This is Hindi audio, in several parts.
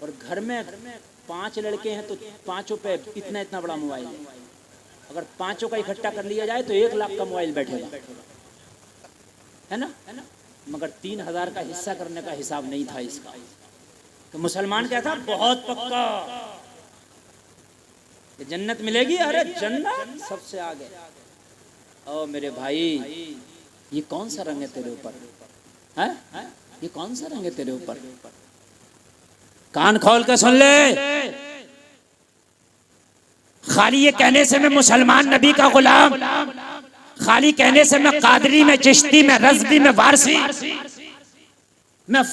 और घर में 5 लड़के हैं तो 5 पे इतना इतना बड़ा मोबाइल है। अगर 5 का इकट्ठा कर लिया जाए तो 1 लाख का मोबाइल बैठेगा, है ना। मगर 3000 का हिस्सा करने का हिसाब नहीं था इसका। तो मुसलमान क्या था, बहुत पक्का कि जन्नत मिलेगी। अरे जन्नत सबसे आगे। ओ मेरे भाई, ये कौन सा रंग है तेरे ऊपर, है? ये कौन सा रंग है तेरे ऊपर? कान खोल कर सुन ले। खाली ये कहने से मैं मुसलमान नबी का गुलाम, खाली कहने से मैं कादरी में, चिश्ती में, रज़वी में, वारसी में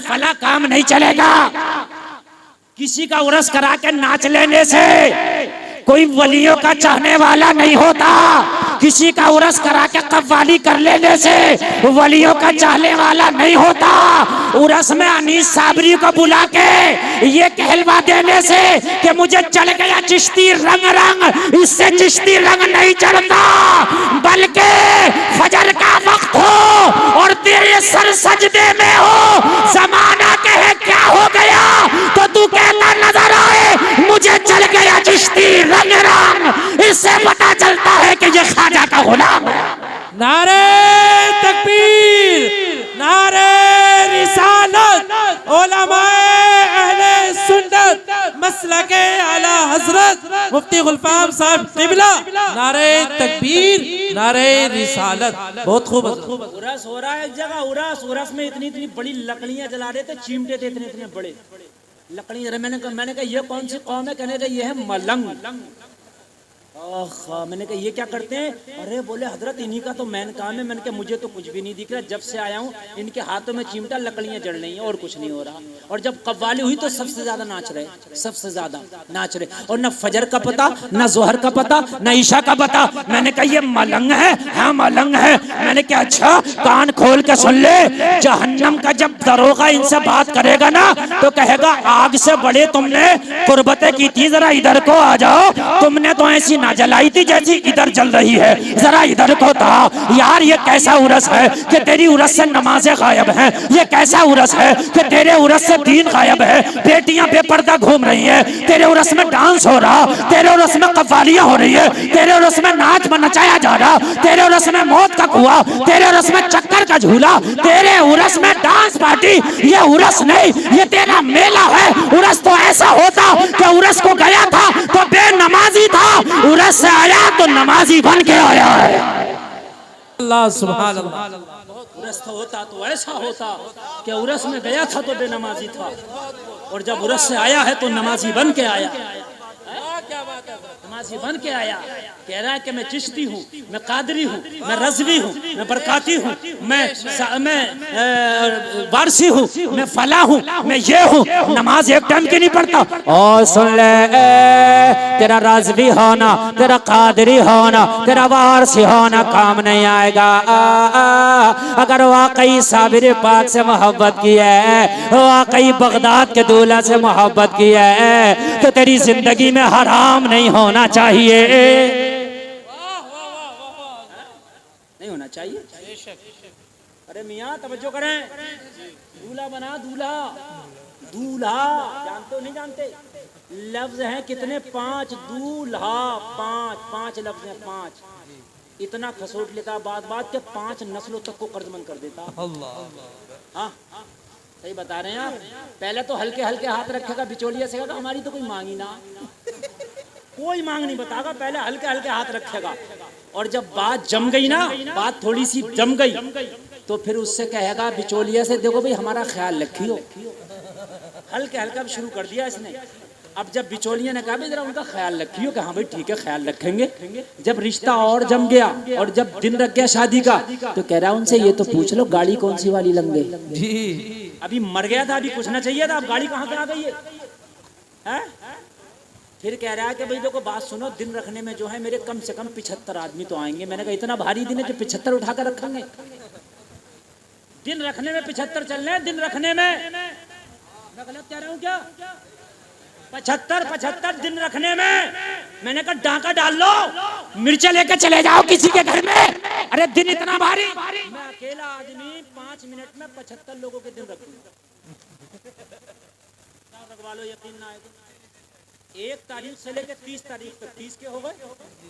फला काम नहीं चलेगा। किसी का उरस करा के नाच लेने से कोई वलियों का चाहने वाला नहीं होता। किसी का उरस करा के कव्वाली कर लेने से वलियों का चाहने वाला नहीं होता। उरस में अनीस साबरी को बुला के ये कहलवा देने से कि मुझे चढ़ गया चिश्ती रंग रंग, इससे चिश्ती रंग नहीं चढ़ता। बल्कि फजर का वक्त हो और तेरे सर सजदे में हो, जमाना कहे क्या हो गया तो तू कहता नजर आए मुझे चढ़ गया चिश्ती रंग रंग, इससे पता चलता है कि ये ख्वाजा का गुलाम है। नारे तकबीर, नारे रिसालत, उलमाए अहले सुन्नत मसलके आला हजरत मुफ्ती गुलफाम साहब क़िबला, नारे तकबीर, नारे रिसालत। बहुत खूब। उरस हो रहा है एक जगह, उरस में इतनी इतनी बड़ी लकड़ियां जला रहे थे, चिमटे थे इतने इतने बड़े लकड़ियां। मैंने कहा ये कौन सी कौम है? कहने का ये है मलंग। मैंने कहा ये क्या करते हैं? अरे बोले हजरत इन्हीं का तो मैन काम है। मैंने कहा मुझे तो कुछ भी नहीं दिख रहा, जब से आया हूँ इनके हाथों में चिमटा, लकड़ियां जल रही हैं और कुछ नहीं हो रहा। और जब कव्वाली हुई तो सबसे ज्यादा नाच रहे, सबसे ज्यादा नाच रहे। और न फजर का पता, न जोहर का पता, न ईशा का पता। मैंने कहा ये मलंग है। हाँ मलंग है। मैंने कहा अच्छा, कान खोल के सुन ले। जहन्नम का जब दरोगा इनसे बात करेगा ना तो कहेगा आग से बड़े तुमने कुर्बतें की थी, जरा इधर को आ जाओ। तुमने तो ऐसी ना जलाई थी जैसी इधर जल रही है, जरा इधर को था। यार ये कैसा उरस है कि तेरी उरस से नमाजें गायब हैं। ये कैसा उरस है कि तेरे उरस से दीन गायब है। बेटियां बेपर्दा घूम रही हैं, तेरे उरस में डांस हो रहा, तेरे उरस में कव्वालियां हो रही है, तेरे उरस में नाच नचाया जा रहा, तेरे उरस में मौत का कुआं, तेरे उरस में चक्कर का झूला, तेरे उरस में डांस पार्टी। ये उरस नहीं, ये तेरा मेला है। उरस तो ऐसा होता कि उरस को गया था तो बेनमाजी था, उरस से आया तो नमाजी बन के आया है। अल्लाह सुभान अल्लाह। उरस तो होता तो ऐसा होता कि उरस में गया था तो बेनमाजी था, और जब उरस से आया है तो नमाजी बन के आया। क्या बात है, नमाजी बन के आया। कह रहा है कि मैं चिश्ती हूँ, मैं कादरी हूँ, मैं रज़वी हूँ, मैं बरकाती हूँ, मैं वारसी हूँ, मैं फला हूँ, मैं ये हूँ। नमाज एक टाइम की नहीं पढ़ता। और सुन ले, तेरा रज़वी होना, तेरा कादरी होना, तेरा वारसी होना काम नहीं आएगा। अगर वाकई साबिर पाक से मोहब्बत की है, वाकई बगदाद के दूल्हा से मोहब्बत की है, तो तेरी जिंदगी में हराम नहीं होना चाहिए। नहीं होना चाहिए। अरे मियाँ तवज्जो करें, दूल्हा बना, दूल्हा दूल्हा जानते हो नहीं जानते? लफ्ज हैं कितने? 5 दूल्हा, 5 लफ्ज हैं, 5। इतना खसोट लेता बात के 5 नस्लों तक को कर्जमंद कर देता। हाँ सही बता रहे हैं आप। पहले तो हल्के हल्के हाथ रखेगा, बिचौलिया से कहेगा हमारी तो कोई मांगी ना, कोई मांग नहीं बताएगा, पहले हल्के हल्के हाथ रखेगा। और जब बात जम गई ना, बात थोड़ी सी जम गई, तो फिर उससे कहेगा बिचौलिया से देखो भाई हमारा ख्याल रखियो। हल्के हल्का शुरू कर दिया इसने। अब जब बिचौलिया ने कहा जरा उनका ख्याल रखियो, कि हाँ भाई ठीक है ख्याल रखेंगे। जब रिश्ता और जम गया और जब दिन रख गया शादी का, तो कह रहा उनसे ये तो पूछ लो गाड़ी कौन सी वाली लंगे जी। अभी मर गया था, अभी पूछना चाहिए था, अब गाड़ी कहाँ पे आ गई है? फिर कह रहा है कि भाई देखो बात सुनो, दिन रखने में जो है मेरे कम से कम 75 आदमी तो आएंगे। मैंने कहा इतना भारी दिन है जो 75 उठा कर रखेंगे? दिन रखने में 75 चलने हैं, दिन रखने में। मैं गलत कह रहा हूँ क्या? 75 दिन रखने में। मैंने कहा डाका डाल लो, मिर्चा लेके चले जाओ किसी के घर में। अरे दिन इतना भारी, मैं अकेला आदमी 5 मिनट में 75 लोगों के दिन रखूंगा। लग वालों यकीन ना आएगा। 1 तारीख से लेकर 30 तारीख तक 30 के हो गए,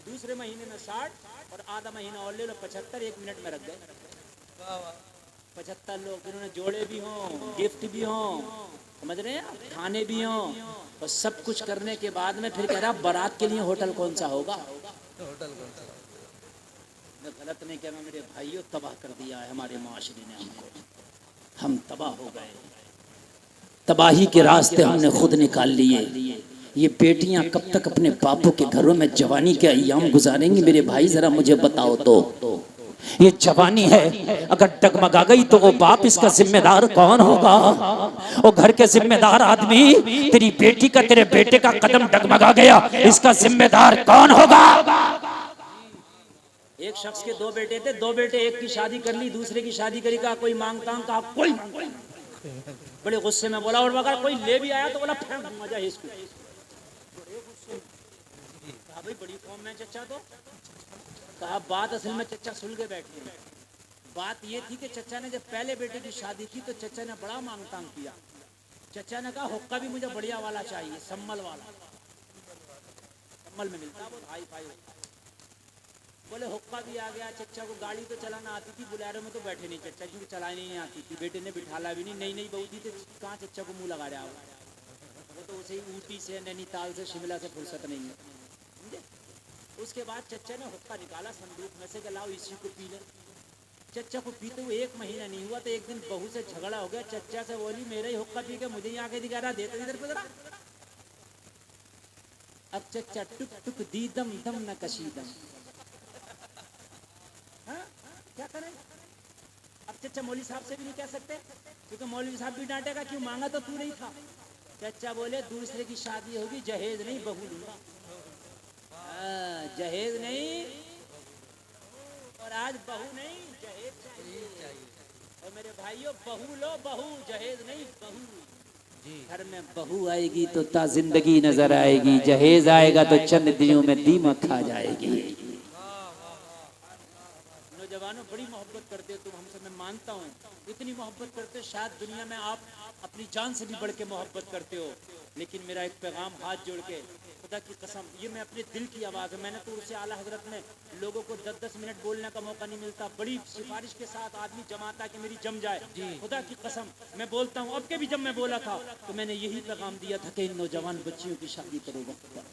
दूसरे महीने में 60 और आधा महीना और ले लो 75, 1 मिनट में रख गए 75 लोग, जिन्होंने जोड़े भी हों, गिफ्ट भी हों, समझ रहे हैं, खाने भी हों, और सब कुछ करने के बाद में फिर कह रहा बारात के लिए होटल कौन सा होगा। होटल कौन सा? मैं गलत नहीं कह रहा मेरे भाइयों, तबाह कर दिया है हमारे माशरे ने हमको, हम तबाह हो गए, तबाही के रास्ते हमने खुद निकाल लिए। ये बेटियां कब तक अपने बापों के घरों में जवानी के अय्याम गुजारेंगी मेरे भाई, जरा मुझे बताओ तो। ये जवानी है, अगर डगमगा गई तो वो बाप इसका जिम्मेदार कौन होगा? वो घर के जिम्मेदार आदमी, तेरी बेटी का तेरे बेटे का कदम डगमगा गया, इसका जिम्मेदार कौन होगा? एक शख्स के 2 बेटे थे, 2 बेटे, एक की शादी कर ली, दूसरे की शादी करी, कहा कोई मांगता हूं, कहा कोई बड़े गुस्से में बोला, और अगर कोई ले भी आया तो बोला फेंक दूंगा जा इसको। कहा भाई बड़ी कौम में चचा, तो कहा बात असल में चचा सुल के बैठे हैं। बात ये थी कि चचा ने जब पहले बेटे की शादी की तो चचा ने बड़ा मांग तांग किया। चचा ने कहा हुक्का भी मुझे बढ़िया वाला चाहिए, सम्मल वाला, सम्मल में मिलता वो हाई फाई। बोले हुक्का भी आ गया। चचा को गाड़ी तो चलाना आती थी, बुलेरो में तो बैठे नहीं चचा, क्योंकि चलानी नहीं आती थी। बेटे ने बिठाला भी नहीं, नई नई बहू थी तो कहाँ चचा को मुंह लगा रहा हो, वो तो उसे ऊटी से, नैनीताल से, शिमला से फुर्सत नहीं है, समझे। उसके बाद चचा ने हुक्का निकाला संदूक में से, लाओ इसी को पी ले। चचा को पीते हुए 1 महीना नहीं हुआ तो एक दिन बहू से झगड़ा हो गया। चचा से बोली मेरा ही हुक्का पी के मुझे ही आके दिखा रहा, देते इधर पे जरा। अब चचा टुक टुक दी दम दम न कशीदम, हाँ क्या करें। अब चचा मौलवी साहब से भी नहीं कह सकते, क्योंकि मौलवी साहब भी डांटेगा, क्यों मांगा तो तू नहीं था। चचा बोले दूसरे की शादी होगी, जहेज नहीं बहू लूंगा। जहेज नहीं और आज बहू नहीं, जहेज चाहिए। और मेरे भाइयों बहू लो, बहू, जहेज नहीं बहू। घर में बहू आएगी तो ता जिंदगी नजर आएगी, जहेज आएगा तो चंद दिनों में दीमक खा जाएगी। नौजवानों बड़ी मोहब्बत करते हो तुम हमसे, मैं मानता हूँ, इतनी मोहब्बत करते हो शायद दुनिया में आप अपनी जान से भी बढ़ के मोहब्बत करते हो। लेकिन मेरा एक पैगाम हाथ जोड़ के, खुदा की कसम, ये मैं अपने दिल की आवाज़ है। मैंने तो उससे आला हजरत में लोगों को 10-10 मिनट बोलने का मौका नहीं मिलता, बड़ी सिफारिश के साथ आदमी जमाता कि मेरी जम जाए। खुदा की कसम मैं बोलता हूँ, अब के भी जब मैं बोला था तो मैंने यही पैगाम दिया था कि इन नौजवान बच्चियों की शादी करो वक्त पर,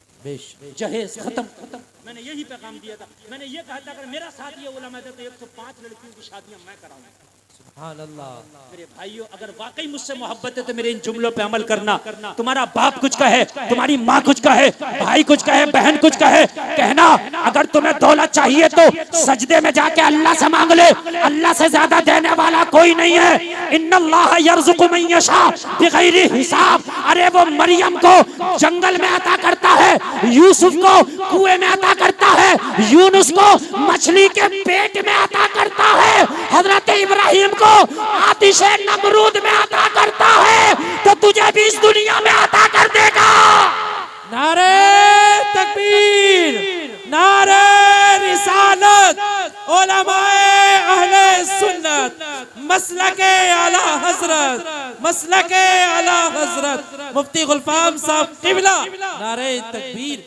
जहेज खत्म खत्म, मैंने यही पैगाम दिया था। मैंने ये कहा था अगर मेरा साथ ये उलमा दे तो 105 लड़कियों की शादियां मैं कराऊंगा। सुभान अल्लाह। मेरे भाइयों अगर वाकई मुझसे मोहब्बत है तो मेरे इन जुमलों पे अमल करना। तुम्हारा बाप कुछ कहे, तुम्हारी माँ कुछ कहे, भाई कुछ कहे, बहन कुछ कहे, कहना अगर तुम्हें दौलत चाहिए तो सजदे में जाके अल्लाह से मांग ले, अल्लाह से ज्यादा देने वाला कोई नहीं है। इन्नल्लाह यर्ज़ुक़ु मन यशा बिगैरि हिसाब। अरे वो मरियम को जंगल में अता करता है, यूसुफ को कुएं में अता करता है, यूनुस को मछली के पेट में अता करता है, हजरत इब्राहिम को आतिशे नमरूद में अता करता है, तो तुझे भी इस दुनिया में अता कर देगा। नारे तकबीर, नारे रिसालत, उलमाए अहले सुन्नत, मसलके आला हजरत, मसलके आला हजरत मुफ्ती गुलफाम साहब किबला। नारे तकबीर।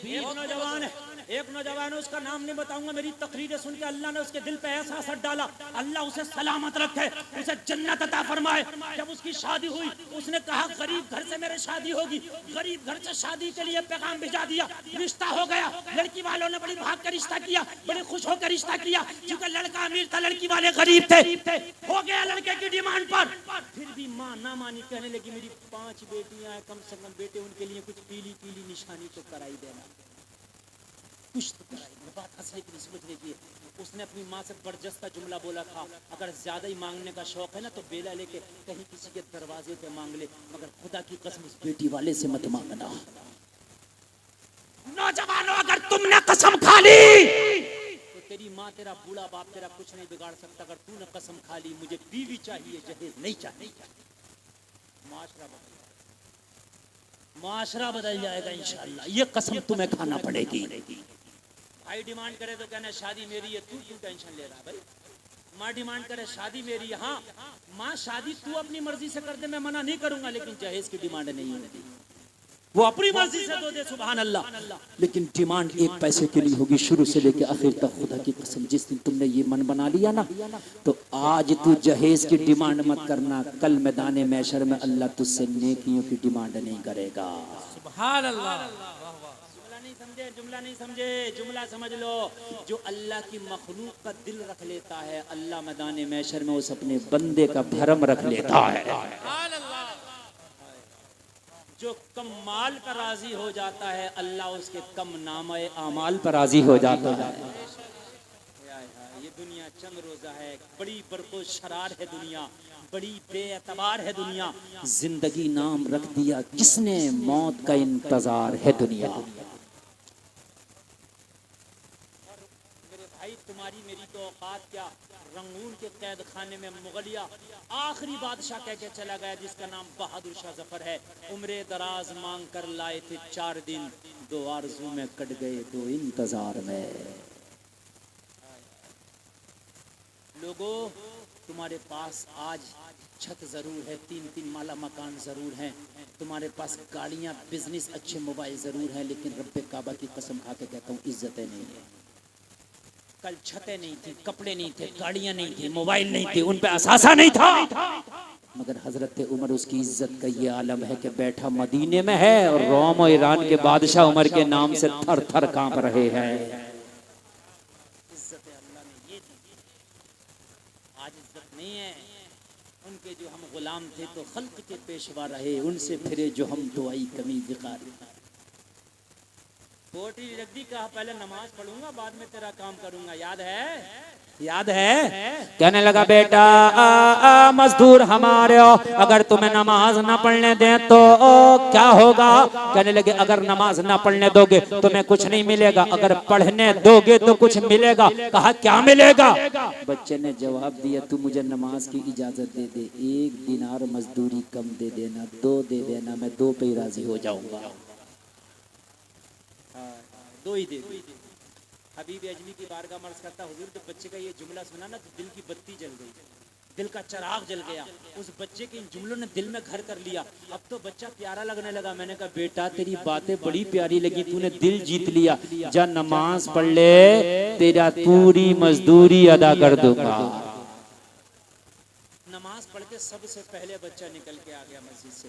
एक नौजवान है, उसका नाम नहीं बताऊंगा, मेरी तकरीरें सुन के अल्लाह ने उसके दिल पे ऐसा असर डाला, अल्लाह उसे सलामत रखे, उसे जन्नत अता फरमाए। जब उसकी शादी हुई उसने कहा गरीब घर से मेरी शादी होगी, गरीब घर से शादी के लिए पैगाम भिजा दिया, रिश्ता हो गया। लड़की वालों ने बड़ी भाग कर रिश्ता किया, बड़े खुश होकर रिश्ता किया, क्योंकि लड़का अमीर था, लड़की वाले गरीब थे। हो गया लड़के की डिमांड पर, फिर भी माँ ना मानी, कहने लगी मेरी 5 बेटियां हैं, कम से कम बेटे उनके लिए कुछ पीली पीली निशानी तो कराई देना, कुछ तो कराई। बात हंसने की नहीं समझने की। उसने अपनी माँ से बरजस्ता जुमला बोला था, अगर ज्यादा ही मांगने का शौक है ना तो बेला लेके कहीं किसी के दरवाजे पे मांग ले, मगर खुदा की कसम उस बेटी वाले से मत मांगना। नौजवानों अगर तुमने कसम खा ली तो तेरी माँ, तेरा बूढ़ा बाप तेरा कुछ नहीं बिगाड़ सकता। अगर तूने कसम खा ली मुझे बीवी चाहिए, जहेज नहीं चाहिए, माशरा बदल जाएगा इंशाअल्लाह। ये कसम तुम्हें खाना पड़ेगी। भाई डिमांड करे तो कहना शादी मेरी है, तू क्यों टेंशन ले रहा है भाई। माँ डिमांड करे शादी मेरी है, हाँ माँ शादी तू अपनी मर्जी से कर दे, मैं मना नहीं करूंगा, लेकिन जहेज की डिमांड नहीं होती। वो अपनी मर्जी से दो दे, सुभान अल्लाह, लेकिन डिमांड एक पैसे के लिए होगी शुरू से लेकर आखिर तक। खुदा की कसम, जिस दिन तुमने ये मन बना लिया ना, तो आज तू जहेज की डिमांड मत करना, कल मैदान मैशर में अल्लाह तुझसे नेकियों की डिमांड नहीं करेगा। सुभान अल्लाह। जुमला नहीं समझे, जुमला नहीं समझे, जुमला समझ लो। जो अल्लाह की मखलूक का दिल रख लेता है, अल्लाह मैदान मैशर में उस अपने बंदे का भरम रख लेता है। जो कम माल पर राजी हो जाता है, अल्लाह उसके कम नामे आमाल पर राजी हो जाता है। ये दुनिया चंद रोजा है, बड़ी बरको शरार है दुनिया, बड़ी बेअतबार है दुनिया। जिंदगी नाम रख दिया किसने, मौत का इंतजार है दुनिया। मेरे भाई, तुम्हारी मेरी तो औकात क्या। रंगून के कैद खाने में मुगलिया आखिरी बादशाह कह के चला गया, जिसका नाम बहादुर शाह जफर है। उम्रे दराज मांग कर लाए थे 4 दिन, 2 आरज़ू में कट गए 2 इंतजार में। लोगों, तुम्हारे पास आज छत जरूर है, 3-3 माला मकान जरूर है, तुम्हारे पास गाड़ियां, बिजनेस, अच्छे मोबाइल जरूर है, लेकिन रब्बे काबा की कसम खा के कहता हूँ, इज्जतें नहीं है। कल छतें नहीं थी, कपड़े नहीं थे, गाड़ियां नहीं थी, मोबाइल नहीं थे, उन पे असासा नहीं था, मगर हजरत उमर, उसकी इज्जत का ये आलम है कि बैठा मदीने में है और रोम और ईरान के बादशाह उमर के नाम से थर थर कांप रहे हैं। इज्जत अल्लाह ने ये दी, आज इज्जत नहीं है। उनके जो हम गुलाम थे तो खल्क के पेशवा रहे, उनसे फिरे जो हम दुआई कमी भिखारी। पोटी रख दी, कहा पहले नमाज पढ़ूंगा, बाद में तेरा काम करूंगा, याद है? याद है? कहने लगा, बेटा मजदूर हमारे हो, अगर तुम्हें नमाज ना पढ़ने दें तो क्या होगा? कहने लगे, अगर नमाज ना पढ़ने दोगे तुम्हें कुछ नहीं मिलेगा, अगर पढ़ने दोगे तो कुछ मिलेगा। कहा, क्या मिलेगा? बच्चे ने जवाब दिया, तू मुझे नमाज की इजाजत दे दे, 1 दिनार मजदूरी कम दे देना, 2 दे देना, मैं 2 पे ही राजी हो जाऊंगा। 2 ही दे दे। हबीब अजमी की बारगाह मर्ज करता, हुजूर, जब बच्चे का ये जुमला सुना ना तो दिल की बत्ती जल गई, दिल का चिराग जल गया। उस बच्चे के इन जुमलों ने दिल में घर कर लिया, अब तो बच्चा प्यारा लगने लगा। मैंने कहा, बेटा तेरी बातें बड़ी प्यारी लगी, तूने दिल जीत लिया, जा नमाज पढ़ ले, तेरा पूरी मजदूरी अदा कर दूंगा। नमाज पढ़ के सबसे पहले बच्चा निकल के आ गया मस्जिद से।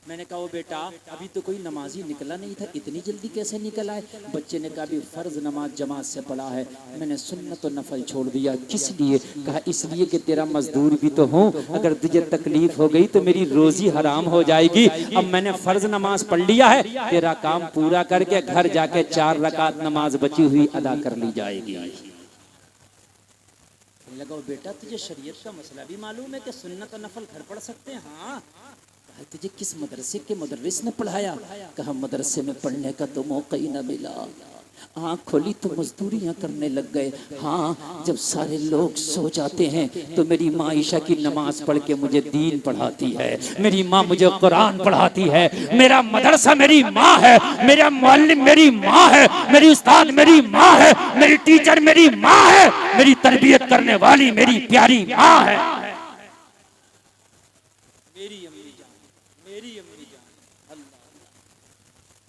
मैंने कहा, वो बेटा, अभी तो कोई नमाजी निकला नहीं था, इतनी जल्दी कैसे निकल आए? बच्चे ने कहा, अभी फर्ज नमाज जमात से पढ़ा है, मैंने सुन्नत और नफल छोड़ दिया। किस लिए? कहा, इसलिए कि तेरा मजदूर भी तो हूँ, अगर तुझे तकलीफ हो गई तो मेरी रोजी हराम हो जाएगी। अब मैंने फर्ज नमाज पढ़ लिया है, तेरा काम पूरा करके घर जाके 4 रकात नमाज बची हुई अदा कर ली जाएगी। लगा, बेटा तुझे शरीयत का मसला भी मालूम है कि सुन्नत और नफल घर पढ़ सकते हैं? हाँ। कहा, तुझे किस मदरसे के मुदर्रिस ने पढ़ाया? कहा, मदरसे में पढ़ने का तो मौका ही न मिला, आँख खोली तो मजदूरियां करने लग गए। हाँ, जब सारे लोग सो जाते हैं तो मेरी माँ ईशा की नमाज पढ़ के मुझे दीन पढ़ाती है, मेरी माँ मुझे कुरान पढ़ाती है, मेरा मदरसा मेरी माँ है, मेरा मुअल्लिम मेरी माँ है, मेरी उस्ताद मेरी माँ है, मेरी टीचर मेरी माँ है, मेरी तरबियत करने वाली मेरी प्यारी माँ है। मेरी अम्मी जान, मेरी अम्मी जान। अल्लाह।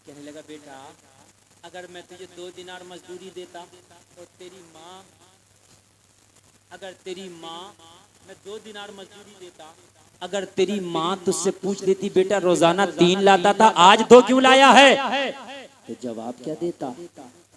कहने लगा, बेटा अगर मैं तुझे 2 दिनार मजदूरी देता तो तेरी माँ, अगर तेरी माँ, मैं 2 दिनार मजदूरी देता, अगर तेरी माँ तुझसे पूछ लेती, बेटा रोजाना 3 लाता था, आज 2 क्यों लाया है? तो जवाब क्या देता?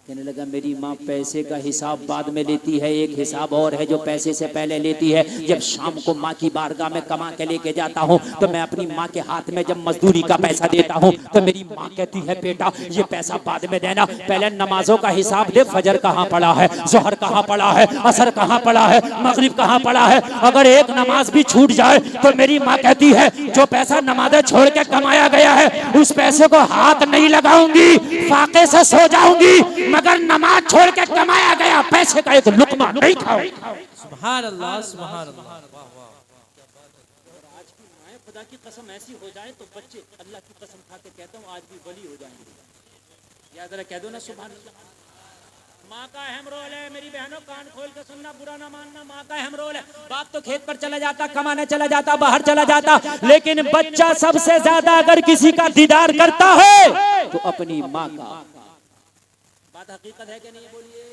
कहने लगा, मेरी माँ पैसे का हिसाब बाद में लेती है, एक हिसाब और है जो पैसे से पहले लेती है। जब शाम को माँ की बारगाह में कमा के लेके जाता हूँ तो मैं अपनी माँ के हाथ में जब मजदूरी का पैसा देता हूँ तो मेरी माँ कहती है, बेटा ये पैसा बाद में देना, पहले नमाजों का हिसाब दे, फजर कहाँ पड़ा है, जोहर कहाँ पड़ा है, असर कहाँ पड़ा है, मगरिब कहाँ पड़ा है। अगर एक नमाज भी छूट जाए तो मेरी माँ कहती है, जो पैसा नमाजें छोड़ के कमाया गया है उस पैसे को हाथ नहीं लगाऊंगी, फाके से सो जाऊंगी, मगर नमाज छोड़ के कमाया गया पैसे का एक लुकमा नहीं खाऊंगी। सुभान अल्लाह, सुभान अल्लाह। आज की माएं खुदा की कसम ऐसी हो जाए तो बच्चे अल्लाह की कसम खा के कहता हूँ आज भी वली हो जाएंगे। याद रहा, कह दो ना सुभान अल्लाह। माँ का अहम रोल है। मेरी बहनों, कान खोल के सुनना, बुरा ना मानना, माँ का अहम रोल है। बाप तो खेत पर चला जाता, कमाने चला जाता, बाहर चला जाता, लेकिन बच्चा सबसे ज्यादा अगर किसी का दीदार करता है तो अपनी माँ का। बात हकीकत है कि नहीं, बोलिए।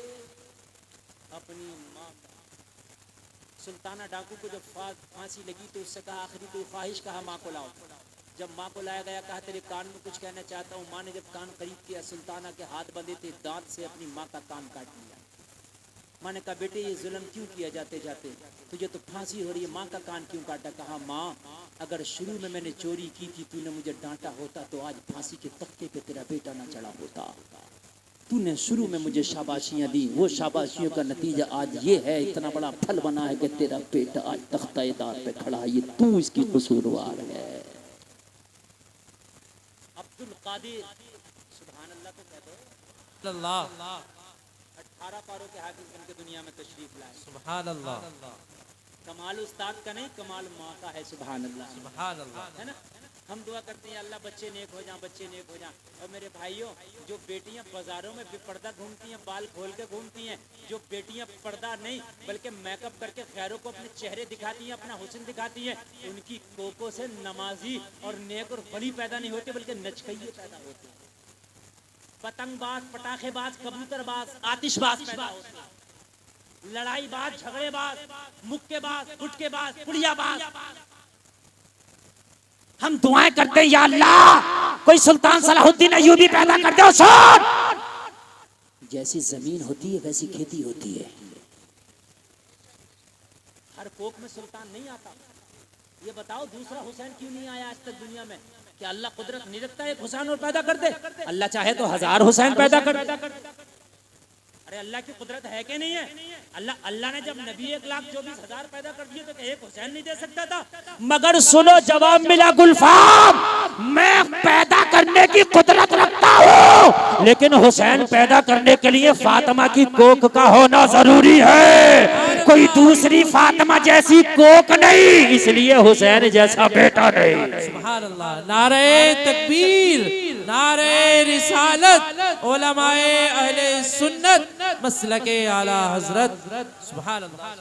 अपनी माँ का। सुल्ताना डाकू को जब फांसी लगी तो उससे कहा, आखिरी कोई ख्वाहिश, कहा माँ को लाओ। जब माँ को लाया गया, कहा तेरे कान में कुछ कहना चाहता हूँ। माँ ने जब कान करीब किया, सुल्ताना के हाथ बंधे थे, दांत से अपनी माँ का कान काट लिया। माँ ने कहा, बेटे ये जुल्म क्यों किया, जाते जाते तुझे तो फांसी हो रही है, माँ का कान क्यों काटा? कहा, माँ अगर शुरू में मैंने चोरी की थी, तूने मुझे डांटा होता तो आज फांसी के तख्ते पे तेरा बेटा ना चढ़ा होता। तूने शुरू में मुझे शाबाशियां दी, वो शाबाशियों का नतीजा आज ये है, इतना बड़ा फल बना है कि तेरा बेटा आज तख्ता-ए-दार पे खड़ा है। ये तू इसकी कसूरवार है। अब्दुल कादिर, सुभान अल्लाह तो कह दो। अल्लाह 18 पारों के हाफिज बन के दुनिया में तशरीफ लाए। सुभान अल्लाह। कमाल उस्ताद का नहीं, कमाल माँ का है। सुभान अल्लाह, सुभान अल्लाह। है ना। हम दुआ करते हैं, अल्लाह बच्चे नेक हो जाएं, बच्चे नेक हो जाएं। और मेरे भाइयों, जो बेटियां बाजारों में बेपर्दा घूमती हैं, बाल खोल के घूमती हैं, जो बेटियां पर्दा नहीं बल्कि मेकअप करके गैरों को अपने चेहरे दिखाती हैं, अपना हुस्न दिखाती हैं, उनकी कोकों से नमाजी और नेक और वली पैदा नहीं होते, बल्कि नचकइये पैदा होते हैं। पतंगबाज, पटाखेबाज, कबूतरबाज, आतिशबाज पैदा होते हैं। लड़ाईबाज, झगड़ेबाज, मुक्केबाज, गुटकेबाज, पुड़ियाबाज। हम दुआएं करते हैं, या अल्लाह कोई सुल्तान सलाहुद्दीन अय्यूबी पैदा कर दो। सुन, जैसी जमीन होती है वैसी खेती होती है। हर कोख में सुल्तान नहीं आता। ये बताओ दूसरा हुसैन क्यों नहीं आया आज तक दुनिया में? क्या अल्लाह कुदरत नहीं रखता है एक हुसैन और पैदा कर दे? अल्लाह चाहे तो 1000 हुसैन पैदा कर। अरे अल्लाह की कुदरत है कि नहीं है? अल्लाह ने जब नबी 1,24,000 पैदा कर दिए तो एक हुसैन नहीं दे सकता था? मगर सुनो, जवाब मिला गुलफाम, मैं पैदा करने की कुदरत रखता हूँ, लेकिन हुसैन पैदा करने के लिए फातिमा की कोख का होना जरूरी है। कोई दूसरी फातिमा जैसी कोख नहीं, इसलिए हुसैन जैसा बेटा नहीं। सुभान अल्लाह। नारे तकबीर, नारे रिसालत, उलमाए अहले सुन्नत, मसलके आला हजरत। सुभान अल्लाह।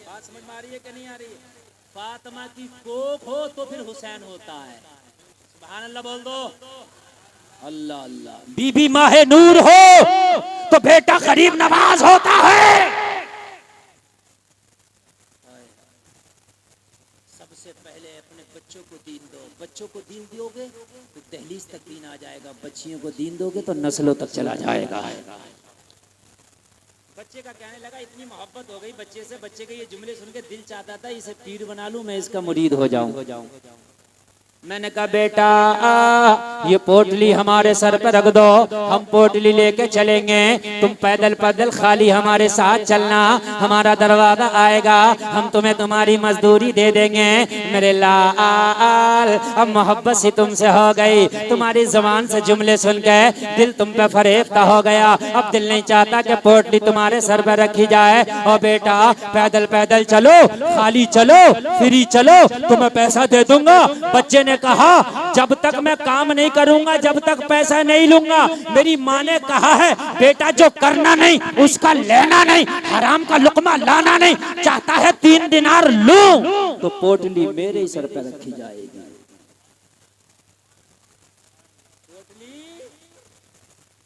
बात समझ में आ रही है कि नहीं आ रही है? फातिमा की कोख हो तो फिर हुसैन होता है। सुभान अल्लाह बोल दो। अल्लाह अल्लाह। बीबी माहे नूर हो तो बेटा गरीब नवाज होता है। सबसे पहले अपने बच्चों को दीन दो। बच्चों को दीन दोगे तो दहलीज तक दीन आ जाएगा, बच्चियों को दीन दोगे तो नस्लों तक चला जाएगा। बच्चे का कहने लगा, इतनी मोहब्बत हो गई बच्चे से, बच्चे के ये जुमले सुन के दिल चाहता था इसे पीर बना लूं, मैं इसका मुरीद हो जाऊं। मैंने कहा, बेटा ये पोटली हमारे सर पे रख दो, हम पोटली लेके चलेंगे, तुम पैदल पैदल खाली हमारे साथ चलना, हमारा दरवाजा आएगा, हम तुम्हें तुम्हारी मजदूरी दे देंगे। मेरे लाल, अब मोहब्बत सी तुमसे हो गई, तुम्हारी जुबान से जुमले सुन के दिल तुम पे फरेफ्ता हो गया। अब दिल नहीं चाहता कि पोटली तुम्हारे सर पे रखी जाए। और बेटा पैदल पैदल चलो, खाली चलो, फ्री चलो, तुम्हें पैसा दे दूंगा। बच्चे ने कहा, जब तक मैं काम नहीं करूंगा, जब तक पैसा नहीं लूंगा। मेरी माँ ने कहा है, बेटा जो करना नहीं उसका लेना नहीं, हराम का लुकमा लाना नहीं। चाहता है 3 दिनार लूं तो पोटली मेरे ही सर पर रखी जाएगी। पोटली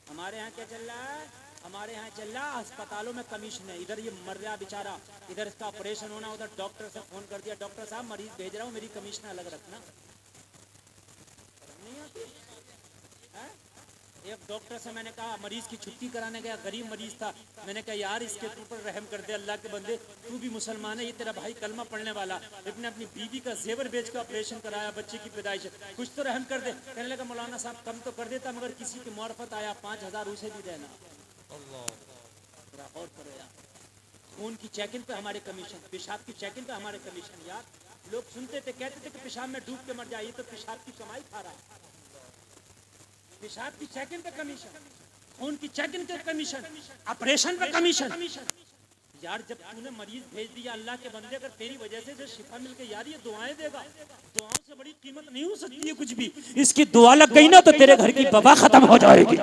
हमारे यहाँ क्या चल रहा है? हमारे यहाँ चल रहा अस्पतालों में कमीशन है। इधर ये मर रहा बेचारा, इधर इसका ऑपरेशन होना, उधर डॉक्टर से फोन कर दिया, डॉक्टर साहब मरीज भेज रहा हूँ, मेरी कमीशन अलग रखना। एक डॉक्टर से मैंने कहा, मरीज की छुट्टी कराने गया, गरीब मरीज था, मैंने कहा यार इसके ऊपर रहम कर दे, अल्लाह के बंदे, तू भी मुसलमान है, ये तेरा भाई कलमा पढ़ने वाला, इसने अपनी बीवी का जेवर बेच कर ऑपरेशन कराया, बच्चे की पैदाइश, कुछ तो रहम कर दे। कहने लगा, मौलाना साहब कम तो कर देता, मगर किसी की मार्फत आया 5,000 उसे भी देना। और करो यार, खून की चेकिंग पे हमारे कमीशन, पेशाब की चेकिंग पे हमारे कमीशन। यार लोग सुनते थे, कहते थे कि पेशाब में डूब के मर जाइए, तो पेशाब की कमाई खा रहा है। पेशाब की चेकिंग पे कमीशन, खून की चेकिंग पे कमीशन, ऑपरेशन पे कमीशन। यार जब तूने मरीज भेज दिया, अल्लाह के बंदे, अगर तेरी वजह से जो शिफा मिल के, यार ये दुआएं देगा, दुआओं से बड़ी कीमत नहीं हो सकती है कुछ भी। इसकी दुआ लग गई ना तो तेरे घर की वबा खत्म हो जाएगी।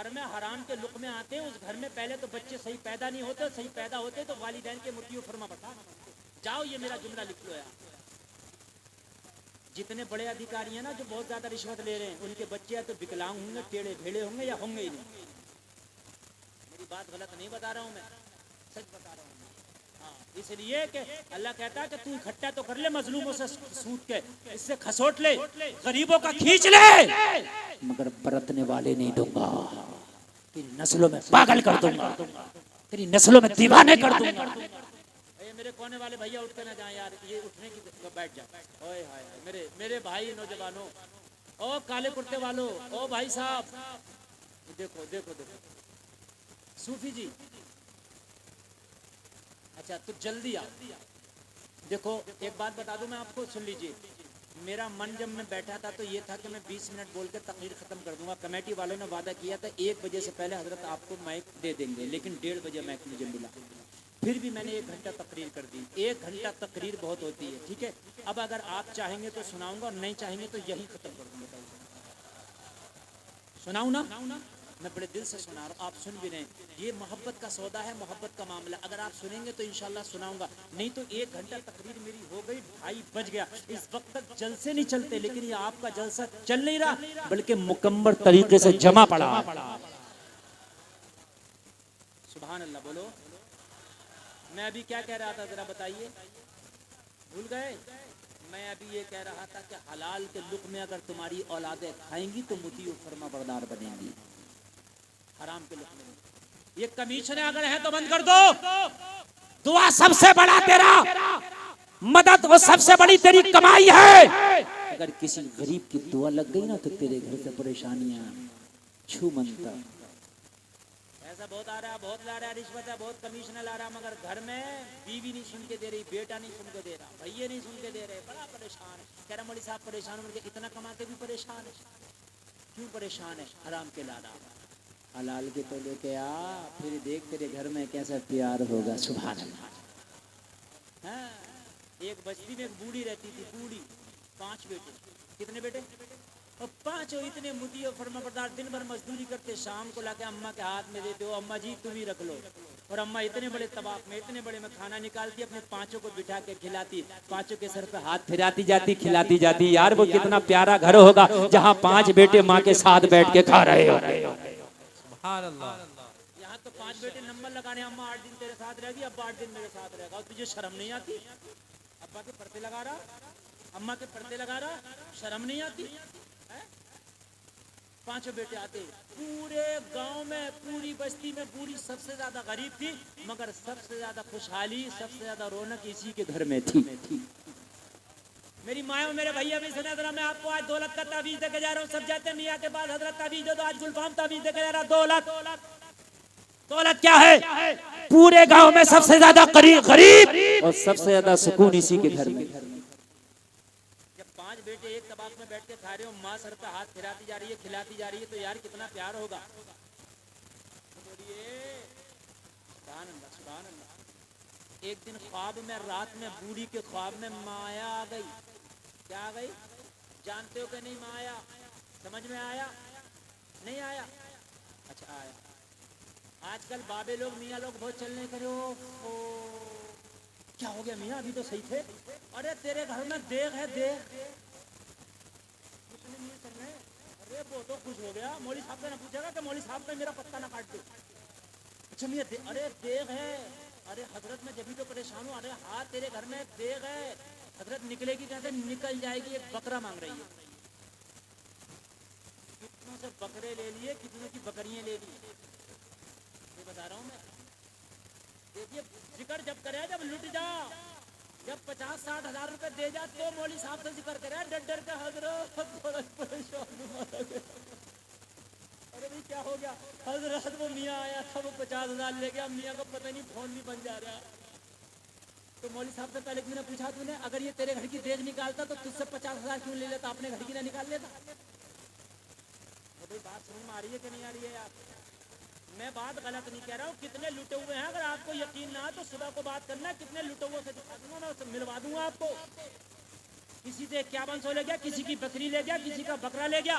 घर में हराम के लुक़मे आते हैं, उस घर में पहले तो बच्चे सही पैदा नहीं होते, सही पैदा होते तो वालिदैन के मुर्तियों फरमा बता। जाओ ये मेरा जुमला लिख लो यार। जितने बड़े अधिकारी हैं ना जो बहुत ज्यादा रिश्वत ले रहे हैं, उनके बच्चे या तो विकलांग होंगे, टेढ़े भेड़े होंगे या होंगे ही नहीं। मेरी बात गलत नहीं बता रहा हूँ मैं, सच बता रहा हूँ। हाँ, इसलिए कि अल्लाह कहता है कि तू इकट्ठा तो कर ले मजलूमों से सूद के, इससे खसोट ले, गरीबों का खींच ले, मगर बरतने वाले नहीं दूंगा। तेरी नस्लों में पागल कर दूंगा, तेरी नस्लों में दीवाने कर दूंगा। मेरे कोने वाले भैया उठ के ना जाए यार, ये उठने की बैठ जा। ओए हाय हाय, मेरे भाई नौजवानों, ओ काले कुर्ते वालों, ओ भाई साहब, देखो देखो देखो सूफी जी, अच्छा तो जल्दी आओ। देखो एक बात बता दूं मैं आपको, सुन लीजिए। मेरा मन जब मैं बैठा था तो ये था कि मैं 20 मिनट बोल के तकरीर खत्म कर दूंगा। कमेटी वालों ने वादा किया था 1 बजे से पहले हजरत आपको माइक दे देंगे, लेकिन 1:30 बजे माइक मुझे मिला। फिर भी मैंने 1 घंटा तकरीर कर दी। 1 घंटा तकरीर बहुत होती है, ठीक है। अब अगर आप चाहेंगे तो सुनाऊंगा और नहीं चाहेंगे तो यही खत्म कर दूंगा। सुनाऊं ना? मैं बड़े दिल से सुना रहा हूँ, आप सुन भी रहे हैं। ये मोहब्बत का सौदा है, मोहब्बत का मामला। अगर आप सुनेंगे तो इंशाल्लाह सुनाऊंगा, नहीं तो 1 घंटा तकरीर मेरी हो गई, 2:30 बज गया। इस वक्त तक जलसे नहीं चलते, लेकिन ये आपका जलसा चल नहीं रहा, बल्कि मुकम्मल तरीके से जमा पड़ा। सुभान अल्लाह बोलो। मैं अभी क्या कह रहा था जरा बताइए, भूल गए? मैं अभी ये कह रहा था कि हलाल के लुक़मे अगर तुम्हारी औलादें खाएंगी तो मुती फरमा बरदार बनेंगी। हराम के लुक़मे ये कमीशन अगर है तो बंद कर दो। दुआ सबसे बड़ा तेरा मदद, वो सबसे बड़ी तेरी कमाई है। अगर किसी गरीब की दुआ लग गई ना तो तेरे घर से परेशानियां छू मनता। ऐसा बहुत आ रहा है, बहुत ला रहा है, रिश्वत है, बहुत कमीशन ला रहा, मगर घर में बीवी नहीं सुन के दे रही, बेटा नहीं सुन के दे रहा, भैया नहीं सुन के दे रहे, बड़ा परेशान है। कह रहा मौलवी साहब परेशान हो गए, इतना कमाते भी परेशान है। क्यों परेशान है? हराम के लाला। हलाल के तो लेके आ, फिर देख तेरे घर में कैसा प्यार होगा। सुभान अल्लाह। हाँ, एक बस्ती में एक बूढ़ी रहती थी, बूढ़ी, 5 बेटे। कितने बेटे? और 5 इतने मुदी और फरमाबरदार, दिन भर मजदूरी करते, शाम को लाके अम्मा के हाथ में देते हो, अम्मा जी तुम ही रख लो। और अम्मा इतने बड़े तबाक में, इतने बड़े में खाना निकालती, अपने 5 को बिठा के खिलाती, 5 के सर पे हाथ फिराती जाती, खिलाती जाती। यार वो कितना प्यारा घर होगा जहाँ 5 बेटे माँ के साथ बैठ के खा रहे हो। यहाँ तो 5 बेटे नंबर लगाने, अम्मा 8 दिन तेरे साथ रहेगी, अब्बा 8 दिन मेरे साथ रहेगा। और तुझे शर्म नहीं आती? अब्बा के पर्दे लगा रहा, अम्मा के पर्दे लगा रहा, शर्म नहीं आती? 5 बेटे आते। पूरे गांव में, पूरी बस्ती में बूढ़ी सबसे ज्यादा गरीब थी, मगर सबसे ज्यादा खुशहाली, सबसे ज्यादा रौनक इसी के घर में थी। मेरी माँ और मेरे भैया भी सुना जरा, मैं आपको आज दौलत का ताबीज देके जा रहा हूँ। सब जाते मियाँ के पास, हजरत ताबीज दे दो, आज गुलफाम ताबीज देके जा रहा। दौलत क्या है? पूरे गांव में सबसे ज्यादा गरीब और सबसे ज्यादा सुकून इसी के घर में। जब 5 बेटे एक तबाक में बैठ के खा रहे हो, माँ सर पे हाथ फिराती जा रही है, खिलाती जा रही है, तो यार कितना प्यार होगा। सुभान अल्लाह। एक दिन ख्वाब में, रात में, बूढ़ी के ख्वाब में माया आ गई। क्या आ गई? जानते हो कि नहीं? माया। समझ में आया? नहीं आया? अच्छा आया। आजकल बाबे लोग, मियाँ लोग बहुत चलने करो। क्या हो गया मियाँ, अभी तो सही थे। अरे तेरे घर में देख है, देख। अरे वो तो खुश हो गया। मौलवी साहब से ना पूछेगा कि मौलवी साहब का मेरा पत्ता ना काट दो। अच्छा मियाँ, अरे देख है। अरे हजरत में जब भी तो परेशान हूँ। अरे हाँ तेरे घर में देख है। हजरत निकलेगी कैसे? निकल जाएगी। एक बकरा मांग रही है। कितनों से बकरे ले लिए, कितनों की बकरियां ले ली, ये बता रहा हूँ मैं। देखिए जिक्र जब करे, जब लुट जा, जब 50-60 हजार रुपए दे जा, तो मौलवी साहब से जिक्र करे डर डर के। हजरत परेशान। अरे भाई क्या हो गया? हजरत वो मियाँ आया था, वो 50 हजार ले गया। मियाँ को पता नहीं फोन भी बन जा रहा। तो मौलवी साहब से पहले मैंने पूछा, तूने अगर ये तेरे घर की देख निकालता तो तुझसे 50 हजार क्यों ले लेता? अपने घर की ना निकाल लेता? तो भाई बात समझ में आ रही है कि नहीं आ रही है यार? मैं बात गलत नहीं कह रहा हूँ। कितने लुटे हुए हैं, अगर आपको यकीन ना तो सुबह को बात करना। कितने लुटे हुए से दिखा दूंगा, मैं मिलवा दूंगा आपको। किसी से 5100 ले गया, किसी की बकरी ले गया, किसी का बकरा ले गया।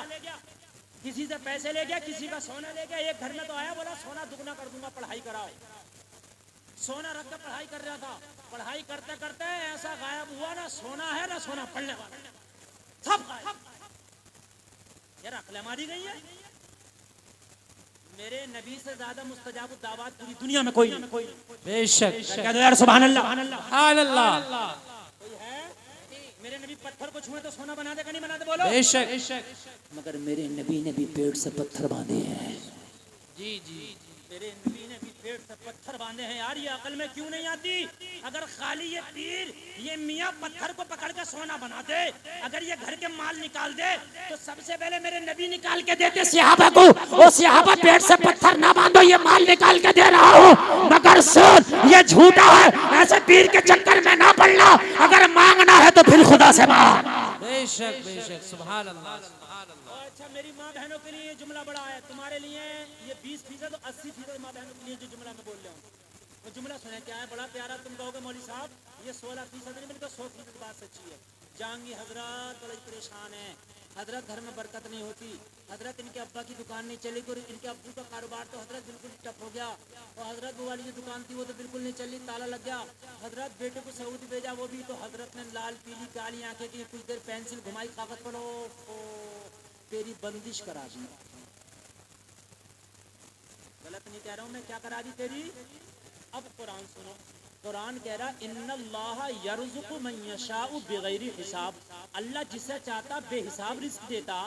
किसी से पैसे ले गया, किसी का सोना ले गया। एक घर में तो आया, बोला सोना दुगना कर दूंगा, पढ़ाई कराओ। सोना रख कर पढ़ाई कर रहा था, पढ़ाई करते करते ऐसा गायब हुआ, ना सोना है ना सोना पढ़ने वाला, सब गायब। यार अक्ल मारी गई है। मेरे नबी से ज्यादा मुस्तजाब दावत पूरी दुनिया में कोई नहीं। बेशक क्या यार, सुभान अल्लाह। सुभान अल्लाह। कोई है? मेरे नबी पत्थर को छुए तो सोना बना देगा, नहीं बनाते? बोलो। बेशक। मगर मेरे नबी ने भी पेड़ से पत्थर बांधे हैं। जी जी। मेरे नबी ने भी पेड़ से पत्थर बांधे हैं। यार ये अकल में क्यों नहीं आती? अगर खाली ये पीर, ये मियाँ पत्थर को पकड़ के सोना बना दे, अगर ये घर के माल निकाल दे, तो सबसे पहले मेरे नबी निकाल के देते सहाबा को, ओ सहाबा पेड़ से पत्थर ना बांधो, ये माल निकाल के दे रहा हूँ। मगर सुन, ये झूठा है, ऐसे पीर के चक्कर में ना पड़ना। अगर मांगना है तो फिर खुदा से मांग। बेशक बेशक। सुभान अल्लाह। अच्छा, मेरी माँ बहनों के लिए ये जुमला बड़ा है, तुम्हारे लिए ये 20% 80% माँ बहनों के लिए जो जुमला मैं बोल रहा हूँ, वो जुमला सुने। क्या है? बड़ा प्यारा। तुम कहोगे मौली साहब ये 16% नहीं बल्कि 100% बात सच्ची है। जाएंगी हजरत बड़ी परेशान है, हजरत घर में बरकत नहीं होती, हजरत इनके अब्बा की दुकान नहीं चली, और इनके अब्बू का कारोबार तो हजरत बिल्कुल टप हो गया, और हजरत वो वाली जो दुकान थी वो तो बिल्कुल नहीं चली, ताला लग गया। हजरत बेटे को सऊदी भेजा, वो भी तो हजरत ने लाल पीली काली आंखें की, कुछ देर पेंसिल घुमाई, कागज पढ़ो, तेरी बंदिश करा दी। गलत नहीं कह रहा हूं मैं, क्या करा दी तेरी? अब कुरान सुनो। कुरान कह रहा इन्नल्लाह यर्ज़ुक़ु मन यशाउ बिगैरि हिसाब। अल्लाह जिसे चाहता बेहिसाब रिस्क देता।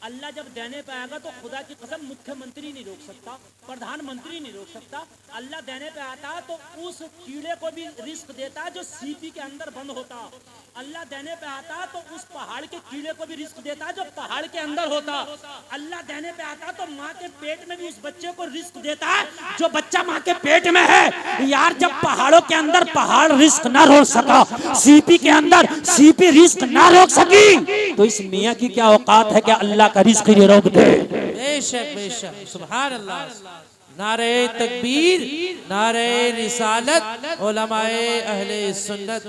अल्लाह जब देने पे आएगा तो खुदा की कसम मुख्यमंत्री नहीं रोक सकता, प्रधानमंत्री नहीं रोक सकता। अल्लाह देने पे आता तो उस कीड़े को भी रिस्क देता जो सीपी के अंदर बंद होता। अल्लाह देने पे आता तो उस पहाड़ के कीड़े को भी रिस्क देता जो पहाड़ के अंदर होता। अल्लाह देने पे आता तो माँ के पेट में भी उस बच्चे को रिस्क देता है जो बच्चा माँ के पेट में है। यार जब पहाड़ों के अंदर पहाड़ रिस्क ना रोक सका, सीपी के अंदर सीपी रिस्क ना रोक सकी, तो इस मियाँ की क्या औकात है कि अल्लाह का रिस्क ये रोक दे? बेशक बेशक। सुभान अल्लाह। नारे तकबीर, नारे रिसालत, उलमाए अहले सुन्नत।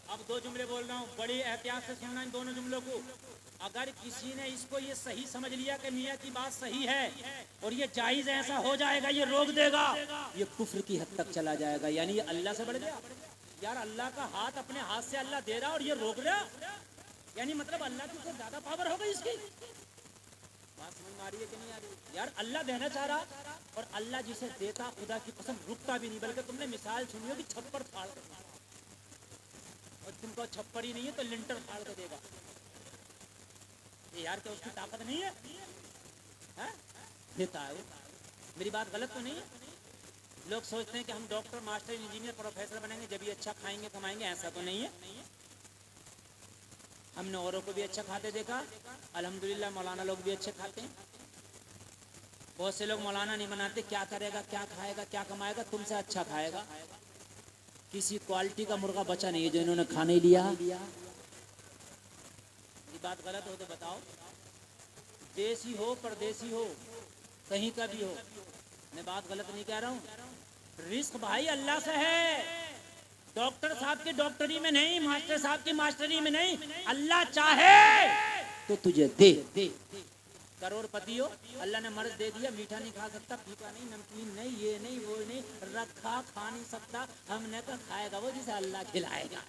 अब दो जुमले बोल रहा हूँ, बड़ी एहतियात से सुनना इन दोनों जुमलों को। अगर किसी ने इसको ये सही समझ लिया कि मियाँ की बात सही है और ये जायज ऐसा हो जाएगा, ये रोक देगा, ये कुफ्र की हद तक चला जाएगा। यानी ये अल्लाह से बढ़ गया। यार अल्लाह का हाथ अपने हाथ से अल्लाह दे रहा और ये रोक रहा, यानी मतलब अल्लाह की कोई ज्यादा पावर हो गई इसकी। बात समझ में आ रही है कि नहीं आ रही? यार अल्लाह देना चाह रहा और अल्लाह जिसे देता खुदा की कसम रुकता भी नहीं, बल्कि तुमने मिसाल सुनी होगी छप्पर फाड़ कर, और तुमको छप्पर ही नहीं है तो लिंटर फाड़ कर देगा। यार क्या उसकी ताकत नहीं है? देता है वो। मेरी बात गलत तो नहीं है? लोग सोचते हैं कि हम डॉक्टर, मास्टर, इंजीनियर, प्रोफेसर बनेंगे जब भी अच्छा खाएंगे कमाएंगे, ऐसा तो नहीं है। हमने औरों को भी अच्छा खाते देखा, अल्हम्दुलिल्लाह मौलाना लोग भी अच्छे खाते हैं। बहुत से लोग मौलाना नहीं बनाते, क्या करेगा, क्या खाएगा, क्या कमाएगा, तुमसे अच्छा खाएगा। किसी क्वालिटी का मुर्गा बचा नहीं है जो इन्होंने खाने ही लिया। ये बात गलत हो तो बताओ। देसी हो परदेसी हो कहीं का भी हो, मैं बात गलत नहीं कह रहा हूँ। रिस्क भाई अल्लाह से है, डॉक्टर साहब की डॉक्टरी में नहीं, मास्टर साहब की मास्टरी में नहीं। अल्लाह चाहे तो तुझे दे। करोड़पति हो, अल्लाह ने मर्ज दे दिया, मीठा नहीं खा सकता, फीका नहीं, नमकीन नहीं, ये नहीं वो नहीं, रखा खा नहीं सकता, हमने कहा खाएगा वो जिसे अल्लाह खिलाएगा,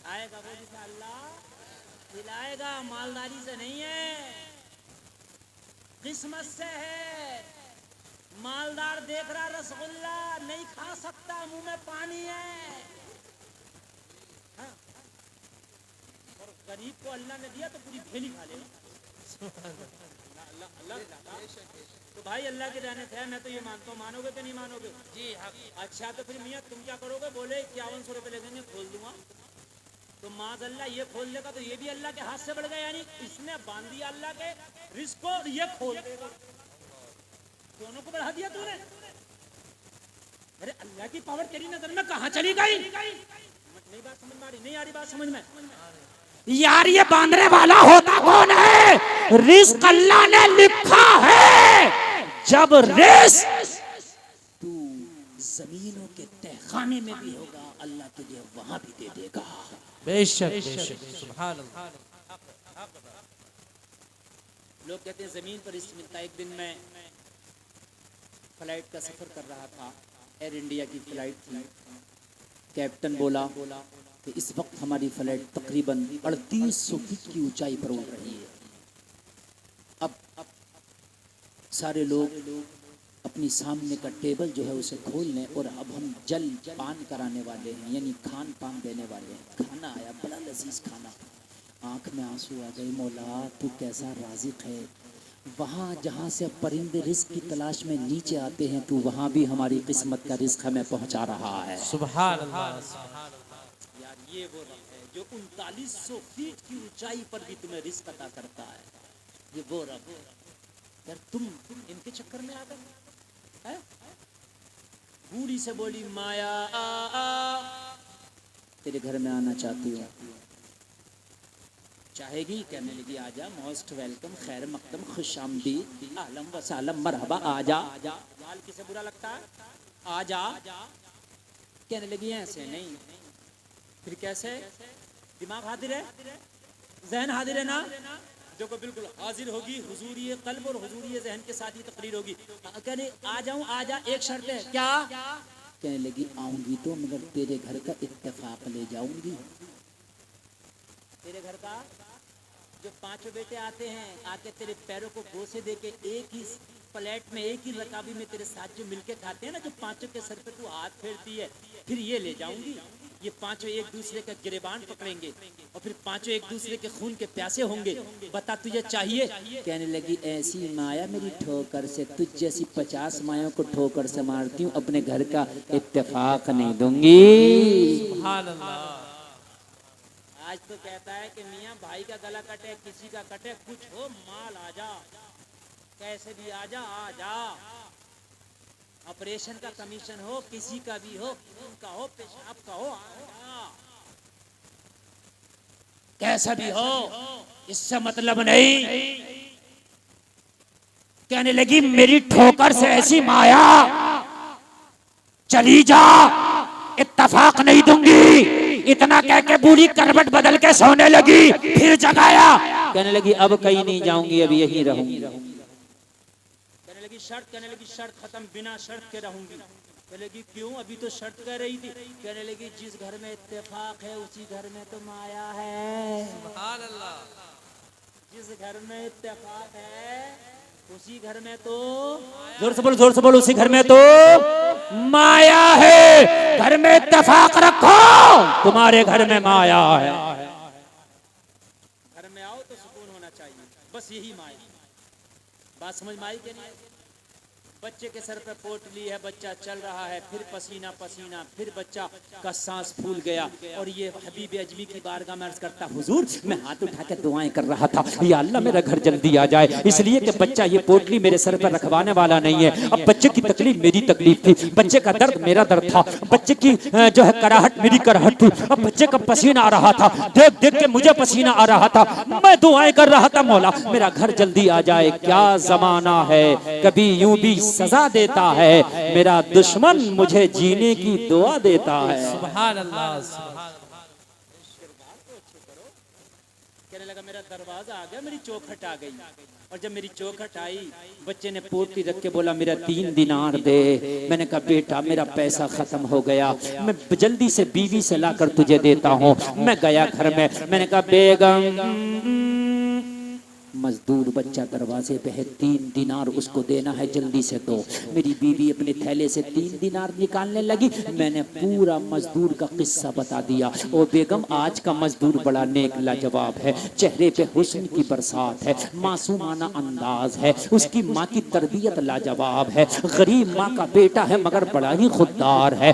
खाएगा वो जिसे अल्लाह खिलाएगा। मालदारी से नहीं है, किस्मत से है। मालदार देख रहा रसगुल्ला नहीं खा सकता, मुंह में पानी है, हाँ? और गरीब को अल्लाह ने दिया तो पूरी भेली खा लेगा। तो भाई अल्लाह की रहमत है, मैं तो ये मानता हूँ। मानोगे कि नहीं मानोगे? जी हाँ। अच्छा तो फिर मियाँ तुम क्या करोगे? बोले 5100 रुपये लगेंगे, खोल दूंगा। तो माज अल्लाह ये खोल लेगा तो ये भी अल्लाह के हाथ से बढ़ गया, यानी इसने बांध दिया अल्लाह के रिस्क को, ये खोल देगा, दोनों को बढ़ा दिया तूने। अरे अल्लाह की पावर तेरी नजर में कहाँ चली गई? नहीं बात समझ में आ रही? नहीं आ रही बात समझ में? यार ये बांधने वाला होता कौन है? रिस्क अल्लाह ने लिखा है। जब रिस्क तू जमीनों के तहखाने में भी होगा, अल्लाह तुझे वहां भी दे देगा। बेशक बेशक। सुभान अल्लाह। लोग कहते हैं जमीन पर रिस्क मिलता है। एक दिन मैं फ्लाइट का सफर कर रहा था, एयर इंडिया की फ्लाइट थी। कैप्टन बोला कि इस वक्त हमारी फ्लाइट तकरीबन 3800 फीट की ऊंचाई पर उड़ रही है। अब सारे लोग अपनी सामने का टेबल जो है उसे खोल लें और अब हम जल पान कराने वाले हैं, यानी खान पान देने वाले हैं। खाना आया, बड़ा लजीज खाना। आंख में आंसू आ गए, मौला तू कैसा राज़िक है। वहाँ जहाँ से परिंदे रिस्क की तलाश में नीचे आते हैं, तू वहाँ भी हमारी किस्मत का रिस्क हमें पहुँचा रहा है। सुभान अल्लाह। यार ये वो रब है जो 3900 फीट की ऊंचाई पर भी तुम्हें रिस्क अता करता है। ये वो रब है। यार तुम इनके चक्कर में आ गए। बूढ़ी से बोली माया तेरे घर में आना चाहती हूँ। चाहेगी? कहने लगी आजा, मोस्ट वेलकम, खैर मकदम, खुश आमदीद, आलम वसालम, मरहबा, आजा। हाल किसे बुरा लगता है? आजा। कहने लगी ऐसे नहीं, फिर कैसे? दिमाग हाजिर है, जहन हाजिर है ना? देखो बिल्कुल हाजिर होगी, हुजूरी कल्ब और हुजूरी जहन के साथ ही तकरीर होगी। कहने आ जाऊं, आजा, एक शर्त है। क्या? कहने लगी आऊंगी तो मगर तेरे घर का इत्तेफाक ले जाऊंगी। तेरे घर का जो पांचों बेटे आते हैं, आके तेरे पैरों को बोसे देके एक ही प्लेट में, एक ही रकाबी में तेरे साथ जो मिलके खाते हैं ना, जो पांचों के सर पे तू हाथ फेरती है, फिर ये ले जाऊंगी। ये पांचों एक दूसरे का गिरेबान पकड़ेंगे और फिर पांचों एक दूसरे के खून के प्यासे होंगे। बता तुझे चाहिए? कहने लगी ऐसी माया मेरी ठोकर से, तुझ जैसी 50 मायों को ठोकर से मारती हूँ, अपने घर का इत्तेफाक नहीं दूंगी। सुभान अल्लाह। आज तो कहता है कि मियाँ भाई का गला कटे, किसी का कटे, कुछ हो माल आजा, कैसे भी आजा, आजा। ऑपरेशन का कमीशन हो, किसी का भी हो, खून का हो, पेशाब का हो, आजा। कैसा भी हो, इससे मतलब नहीं। कहने लगी मेरी ठोकर से ऐसी माया, चली जा, इत्तेफाक नहीं दूंगी। इतना कह के बूढ़ी करवट बदल के सोने लगी, फिर जगाया। कहने लगी अब कहीं नहीं जाऊंगी, अब यहीं रहूंगी। कहने लगी शर्त? कहने लगी शर्त खत्म, बिना शर्त के रहूंगी। कहने लगी क्यों? अभी तो शर्त कह रही थी। कहने लगी जिस घर में इत्तेफाक है उसी घर में तो माया है। सुभान अल्लाह। जिस घर में इत्तेफाक है उसी घर में तो, जोर से बोलो, जोर से बोलो, उसी घर में तो माया है। घर में इत्तेफाक रखो, तुम्हारे घर में माया है। घर में आओ तो सुकून होना चाहिए, बस यही माया। बात समझ में आई कि नहीं? बच्चे के सर पे पोटली है, बच्चा चल रहा है, फिर पसीना पसीना, फिर बच्चा का सांस फूल गया और ये हबीब अजमी की बारगाह में अर्ज करता हुजूर मैं हाथ उठा के दुआएं कर रहा था, या अल्लाह मेरा घर जल्दी आ जाए, इसलिए कि बच्चा ये पोटली मेरे सर पर रखवाने वाला नहीं है। अब बच्चे की तकलीफ मेरी तकलीफ थी, बच्चे का दर्द मेरा दर्द था, बच्चे की जो है कराहट मेरी कराहट थी। अब बच्चे का पसीना आ रहा था, देख देख के मुझे पसीना आ रहा था, मैं दुआएं कर रहा था मौला मेरा घर जल्दी आ जाए। क्या जमाना है, कभी यूं भी सजा देता है, मेरा दुश्मन मुझे जीने की दुआ देता है। सुभान अल्लाह। कहने लगा मेरा दरवाजा आ गया, मेरी चौखट आ गई। और जब मेरी चौखट आई, बच्चे ने पोटली रख के बोला मेरा 3 दिनार दे। मैंने कहा बेटा मेरा पैसा खत्म हो गया, मैं जल्दी से बीवी से लाकर तुझे देता हूँ। मैं गया घर में, मैंने कहा बेगम, मजदूर बच्चा दरवाजे पे है, 3 दिनार उसको देना है, जल्दी से दो। मेरी बीवी अपने थैले से 3 दिनार निकालने लगी। मैंने पूरा मजदूर का किस्सा बता दिया। ओ बेगम आज का मजदूर बड़ा नेक लाजवाब है, चेहरे पे हुस्न की बरसात है, मासूमाना अंदाज है, उसकी माँ की तरबियत लाजवाब है, गरीब माँ का बेटा है मगर बड़ा ही खुददार है,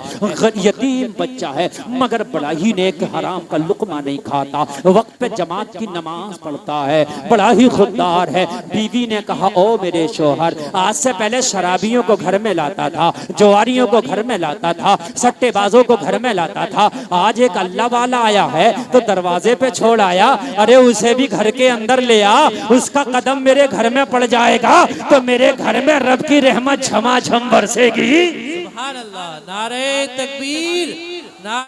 यतीम बच्चा है मगर बड़ा ही नेक, हराम का लुकमा नहीं खाता, वक्त पे जमात की नमाज पढ़ता है, बड़ा ही खुददार है। बीवी ने कहा ओ मेरे शोहर, आज से पहले शराबियों को घर में लाता था, जुआरियों को घर में लाता था, सट्टेबाजों को घर में लाता था, आज एक अल्लाह वाला आया है तो दरवाजे पे छोड़ आया, अरे उसे भी घर के अंदर ले आ, उसका कदम मेरे घर में पड़ जाएगा तो मेरे घर में रब की रहमत झमाझम बरसेगी। सुभान अल्लाह। नारे तकबीर, नारे